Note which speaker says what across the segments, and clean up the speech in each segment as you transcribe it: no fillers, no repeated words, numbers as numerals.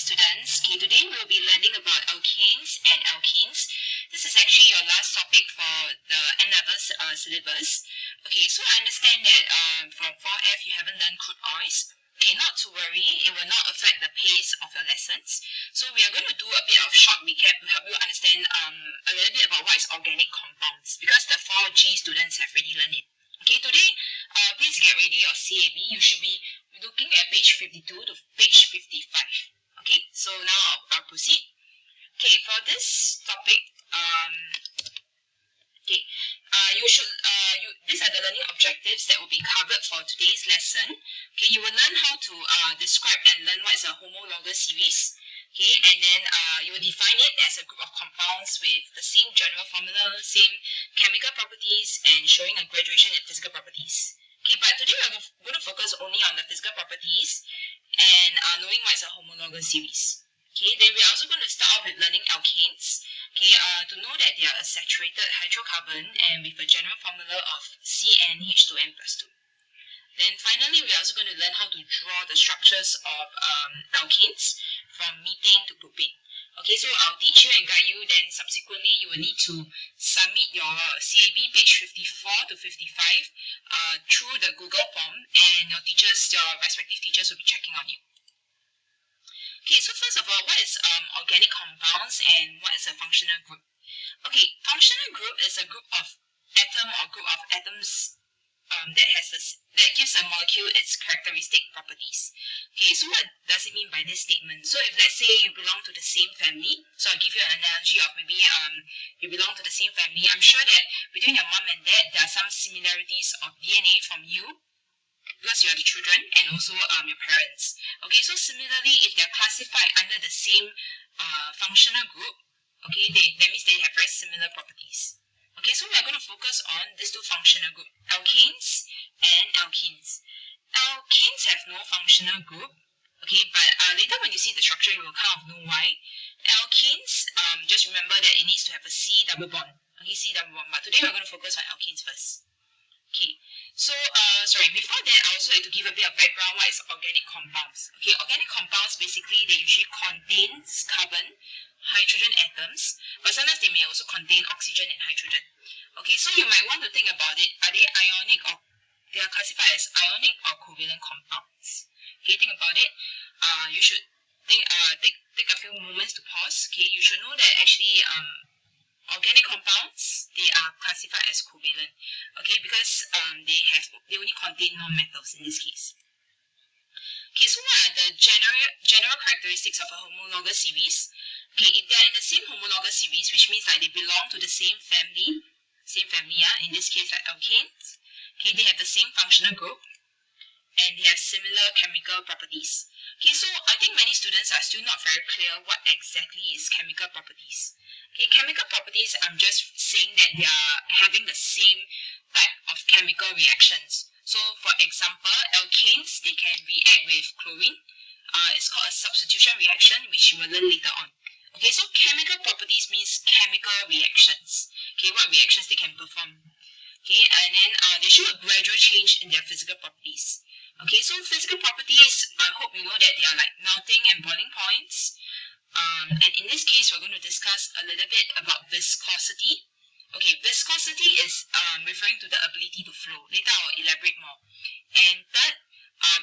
Speaker 1: students. Okay, today we'll be learning about alkanes and alkenes. This is actually your last topic for the N-level syllabus. Okay, so I understand that from 4F you haven't learned crude oils. Okay, not to worry, it will not affect the pace of your lessons. So we are going to do a bit of short recap to help you understand a little bit about what is organic compounds, because the 4G students have already learned it. Okay, today please get ready your CAB. You should be looking at page 52 to page 55. Okay, so now I'll proceed. Okay, for this topic, these are the learning objectives that will be covered for today's lesson. Okay, you will learn how to describe and learn what is a homologous series. Okay, and then you will define it as a group of compounds with the same general formula, same chemical properties, and showing a graduation in physical properties. Okay, but today we're going to focus only on the physical properties and knowing what is a homologous series. Okay, then we're also going to start off with learning alkanes. Okay, to know that they are a saturated hydrocarbon and with a general formula of CnH2n plus 2. Then finally, we're also going to learn how to draw the structures of alkanes from methane to propane. Okay, so I'll teach you and guide you, then subsequently you will need to submit your CAB page 54 to 55 through the Google form, and your respective teachers will be checking on you. Okay, so first of all, what is organic compounds and what is a functional group? Okay, functional group is a group of atoms that gives a molecule its characteristic properties. Okay, so what does it mean by this statement? So if let's say you belong to the same family, so I'll give you an analogy of maybe you belong to the same family. I'm sure that between your mom and dad, there are some similarities of DNA from you, because you are the children, and also your parents. Okay, so similarly, if they're classified under the same functional group, okay, that means they have very similar properties. Okay, so we're going to focus on these two functional groups, alkanes and alkenes. Alkanes have no functional group, okay, but later when you see the structure, you will kind of know why. Alkenes, just remember that it needs to have a C double bond. Okay, C double bond, but today we're going to focus on alkenes first. Okay, so before that, I also like to give a bit of background what is organic compounds. Okay, organic compounds basically they usually contain carbon, hydrogen atoms, but sometimes they may also contain oxygen and hydrogen. Okay, so you might want to think about it. Are they ionic, or they are classified as ionic or covalent compounds? Okay, think about it. You should take a few moments to pause. Okay, you should know that actually organic compounds, they are classified as covalent. Okay, because they only contain non-metals in this case. Okay, so what are the general characteristics of a homologous series? Okay, if they are in the same homologous series, which means like they belong to the same family, in this case like alkanes. Okay, they have the same functional group and they have similar chemical properties. Okay, so I think many students are still not very clear what exactly is chemical properties. Okay, chemical properties, I'm just saying that they are having the same type of chemical reactions. So for example, alkanes, they can react with chlorine. It's called a substitution reaction, which you will learn later on. Okay, so chemical properties means chemical reactions. Okay, what reactions they can perform. Okay, and then they show a gradual change in their physical properties. Okay, so physical properties, I hope you know that they are like melting and boiling points. And in this case, we're going to discuss a little bit about viscosity. Okay, viscosity is referring to the ability to flow. Later, I'll elaborate more. And third,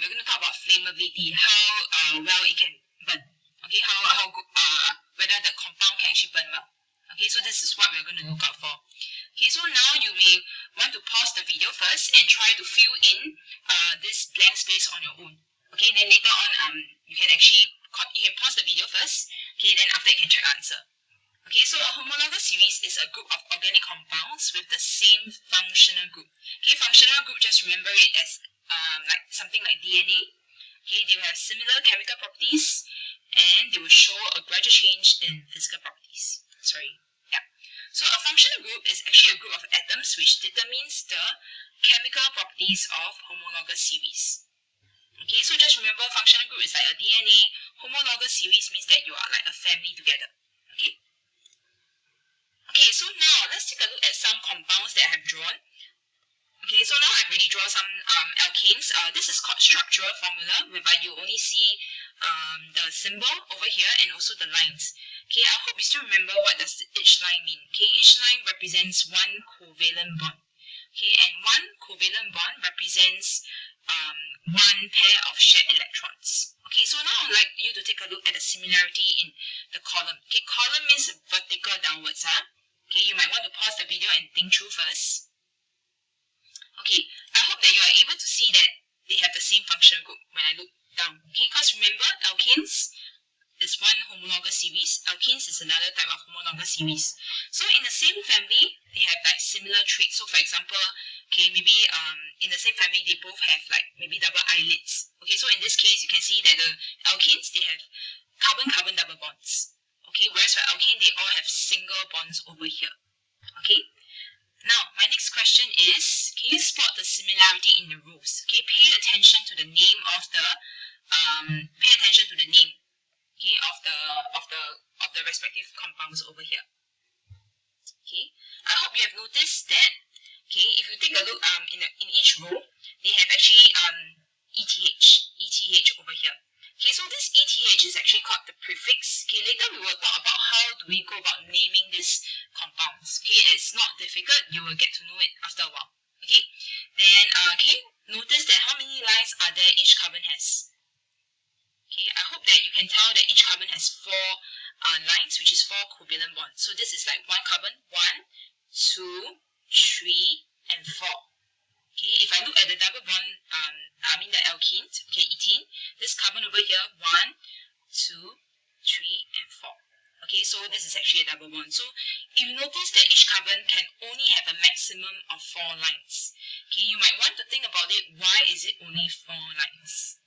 Speaker 1: we're going to talk about flammability, how well it can burn. Okay, whether the compound can actually burn well. Okay, so this is what we're going to look out for. Okay, so now you may want to pause the video first and try to fill in this blank space on your own. Okay, then later on, you can pause the video first. Okay, then after you can check answer. Okay, so a homologous series is a group of organic compounds with the same functional group. Okay, functional group, just remember it as like something like DNA. Okay, they will have similar chemical properties and they will show a gradual change in physical properties. So a functional group is actually a group of atoms which determines the chemical properties of homologous series. Okay, so just remember functional group is like a DNA. Homologous series means that you are like a family together. Okay. Okay, so now let's take a look at some compounds that I have drawn. Okay, so now I've already drawn some alkanes. This is called structural formula, whereby you only see the symbol over here and also the lines. Okay, I hope you still remember what does each line mean. Okay, each line represents one covalent bond. Okay, and one covalent bond represents one pair of shared electrons. Okay, so now I'd like you to take a look at the similarity in the column. Okay, column means vertical downwards. Okay, you might want to pause the video and think through first. Okay, I hope that you are able to see that they have the same functional group when I look down. Okay, because remember, alkanes is one homologous series. Alkenes is another type of homologous series. So in the same family, they have like similar traits. So for example, okay, maybe in the same family they both have like maybe double eyelids. Okay, so in this case you can see that the alkenes, they have carbon-carbon double bonds. Okay, whereas for alkane they all have single bonds over here. Okay. Now, my next question is, can you spot the similarity in the rows? Okay, pay attention to the name of the name, okay, of the respective compounds over here. Okay, I hope you have noticed that. Okay, if you take a look in each row, they have actually ETH over here. Okay, so this ETH is actually called the prefix. Okay, later we will talk about how do we go about naming these compounds. Okay, it's not difficult. You will get to know it after a while. Okay, then can you notice that how many lines are there each carbon has? Okay, I hope that you can tell that each carbon has four lines, which is four covalent bonds. So this is like one carbon, 1, 2, 3, and 4. Okay, if I look at the double bond, the alkenes, okay, ethene, this carbon over here, 1, 2, 3, and 4. Okay, so this is actually a double bond. So if you notice that each carbon can only have a maximum of 4 lines. Okay, you might want to think about it, why is it only 4 lines?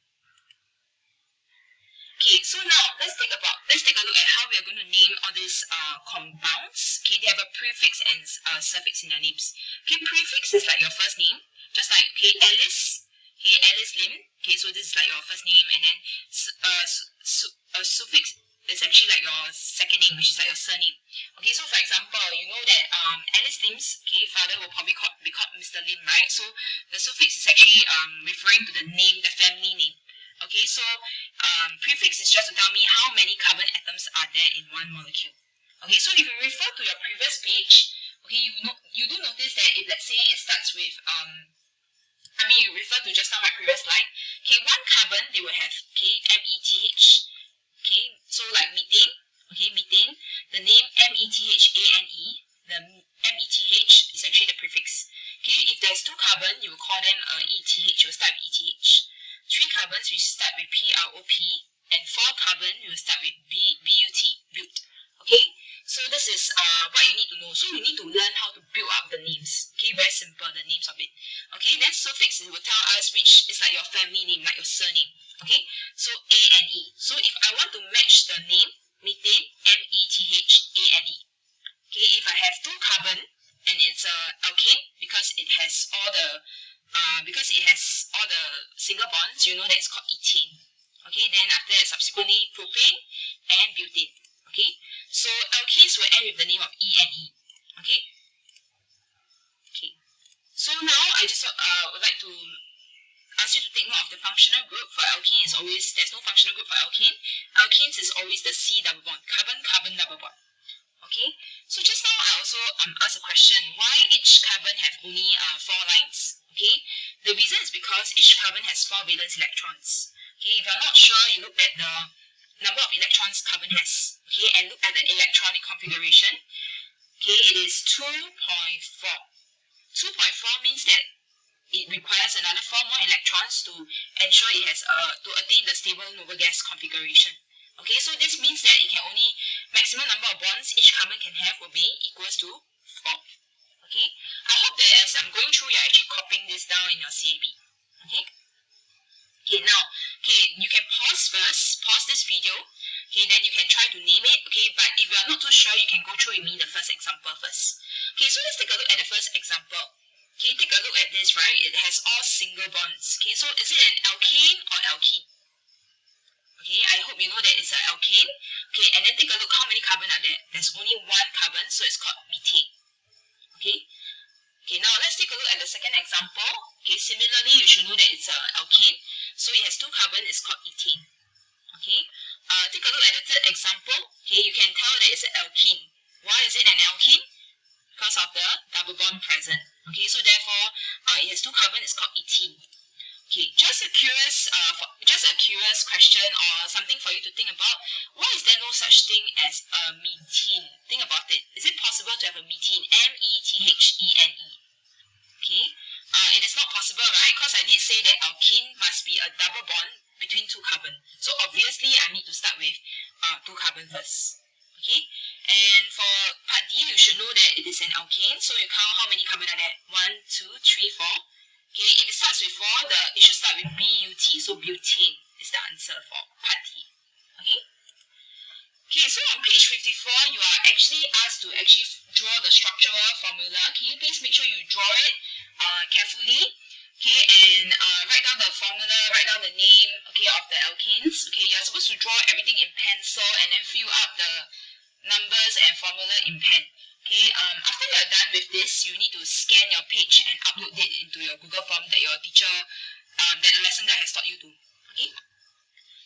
Speaker 1: Okay, so now let's take a look at how we are going to name all these compounds. Okay, they have a prefix and suffix in their names. Okay, prefix is like your first name, just like okay, Alice. Okay, Alice Lim. Okay, so this is like your first name, and then suffix is actually like your second name, which is like your surname. Okay, so for example, you know that Alice Lim's father will probably be called Mr. Lim, right? So the suffix is actually referring to the name, the family name. Okay, so prefix is just to tell me how many carbon atoms are there in one molecule. Okay, so if you refer to your previous page, okay, you do notice that if let's say it starts with you refer to just now my previous slide. Okay, one carbon they will have METH. Okay, so like methane. Okay, methane. The name METHANE. The METH is actually the prefix. Okay, if there's two carbon, you will call them ETH. You will start with ETH. 3 carbons we start with PROP, and 4 carbon we will start with BUT, built. Okay, so this is what you need to know. So you need to learn how to build up the names. Okay, very simple, the names of it. Okay, then suffix will tell us which is like your family name, like your surname. Okay, so A and E. So if I want to match the name, methane, METHANE. Okay, if I have 2 carbon and it's alkane because it has all the single bonds, you know that it's called ethane. Okay, then after that, subsequently propane and butane. Okay, so alkanes will end with the name of E and E. Okay. Okay. So now I just would like to ask you to take note of the functional group. For alkane is always there's no functional group for alkane. Alkanes is always the C double bond, carbon double bond. Okay, so just now I also asked a question, why each carbon have only 4 lines? Okay, the reason is because each carbon has 4 valence electrons. Okay, if you're not sure, you look at the number of electrons carbon has. Okay, and look at the electronic configuration. Okay, it is 2.4. 2.4 means that it requires another 4 more electrons to ensure it has to attain the stable noble gas configuration. Okay, so this means that it can only maximum number of bonds each carbon can have will be equals to 4. Okay, I hope that as I'm going through, you're actually copying this down in your CAB. Okay. Okay, now, you can pause this video. Okay, then you can try to name it. Okay, but if you are not too sure, you can go through with me the first example first. Okay, so let's take a look at the first example. Okay, take a look at this, right? It has all single bonds. Okay, so is it an alkane or alkene? Okay, I hope you know that it's an alkane. Okay, and then take a look how many carbon are there. There's only 1 carbon, so it's called methane. Okay, Okay, now let's take a look at the second example. Okay, similarly, you should know that it's an alkane. So it has two carbon, it's called ethane. Okay, take a look at the third example. Okay, you can tell that it's an alkene. Why is it an alkene? Because of the double bond present. Okay, so therefore, it has two carbon, it's called ethene. Okay, just a curious question or something for you to think about. Why is there no such thing as a methane? Think about it. Is it possible to have a methane? methene. Okay, it is not possible, right? Because I did say that alkene must be a double bond between two carbon. So obviously, I need to start with two carbon first. Okay, and for part D, you should know that it is an alkane. So you count how many carbon are there? 1, 2, 3, 4. Okay, if it starts with 4, it should start with BUT. So butane is the answer for part D. Okay. Okay, so on page 54, you are actually asked to draw the structural formula. Can you please make sure you draw it carefully? Okay, and write down the formula, write down the name, okay, of the alkanes. Okay, you're supposed to draw everything in pencil and then fill up the numbers and formula in pen. Okay, after you're done with this, you need to scan your page and upload it into your Google form that your teacher, that the lesson guide has taught you to. Okay.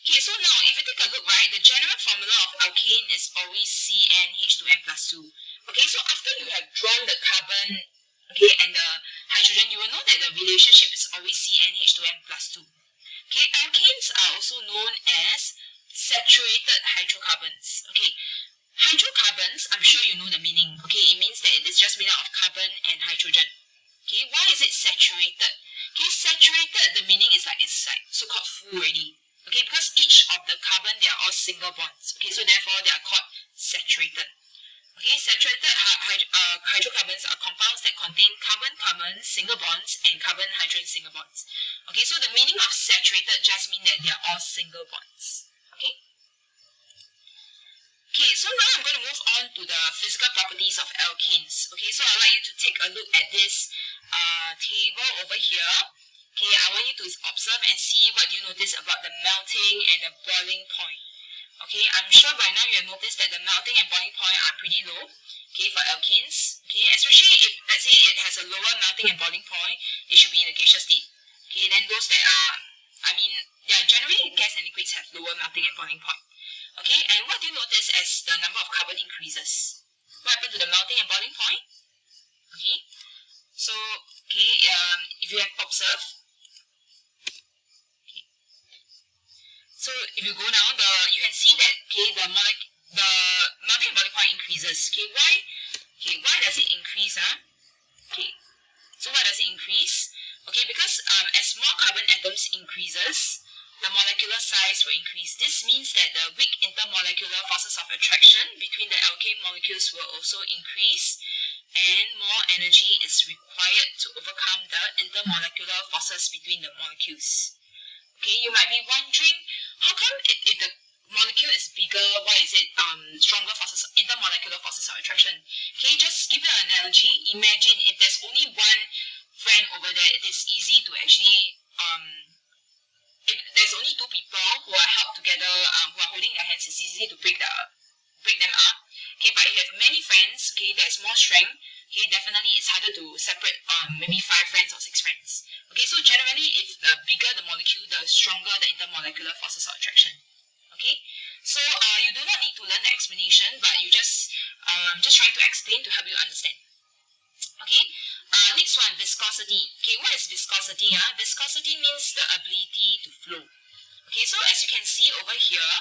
Speaker 1: Okay, so now if you take a look, right, the general formula of alkane is always CnH2n plus 2. Okay, so after you have drawn the carbon, okay, and the hydrogen, you will know that the relationship is always CnH2n plus 2. Okay, alkanes are also known as saturated hydrocarbons. Okay, hydrocarbons, I'm sure you know the meaning. Okay, it means that it is just made out of carbon and hydrogen. Okay, why is it saturated? Okay, saturated, the meaning is like it's like so-called full already. Okay, because each of the carbon, they are all single bonds. Okay, so therefore they are called saturated. Okay, saturated hydrocarbons are compounds that contain carbon-carbon single bonds and carbon-hydrogen single bonds. Okay, so the meaning of saturated just means that they are all single bonds. Okay. Okay, so now I'm going to move on to the physical properties of alkanes. Okay, so I'd like you to take a look at this table over here. Okay, I want you to observe and see what you notice about the melting and the boiling point. Okay, I'm sure by now you have noticed that the melting and boiling point are pretty low. Okay, for alkanes. Okay, especially if let's say it has a lower melting and boiling point, it should be in a gaseous state. Okay, then those that are, generally gas and liquids have lower melting and boiling point. Okay, and what do you notice as the number of carbon increases? What happened to the melting and boiling point? Okay, so if you have observed. So if you go down, you can see that the melting and boiling point increases. Why does it increase? Okay, so why does it increase? Okay, because as more carbon atoms increases, the molecular size will increase. This means that the weak intermolecular forces of attraction between the alkane molecules will also increase, and more energy is required to overcome the intermolecular forces between the molecules. Okay, you might be wondering, how come if the molecule is bigger, why is it stronger forces, intermolecular forces of attraction? Okay, just give you an analogy. Imagine if there's only one friend over there, it is easy to actually, if there's only two people who are held together, who are holding their hands, it's easy to break them up. Okay, but if you have many friends, okay, there's more strength. Okay, definitely it's harder to separate maybe 5 friends or 6 friends. Okay, so generally, if the bigger the molecule, the stronger the intermolecular forces of attraction. Okay, so you do not need to learn the explanation, but you just trying to explain to help you understand. Okay, next one, viscosity. Okay, what is viscosity? Viscosity means the ability to flow. Okay, so as you can see over here,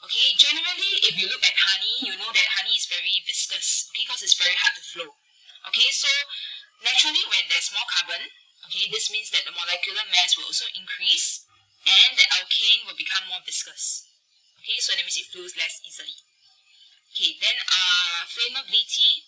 Speaker 1: okay, generally if you look at honey, you know that honey is very viscous, okay, because it's very hard to flow. Okay, so naturally when there's more carbon, okay, this means that the molecular mass will also increase and the alkane will become more viscous. Okay, so that means it flows less easily. Okay, then flammability.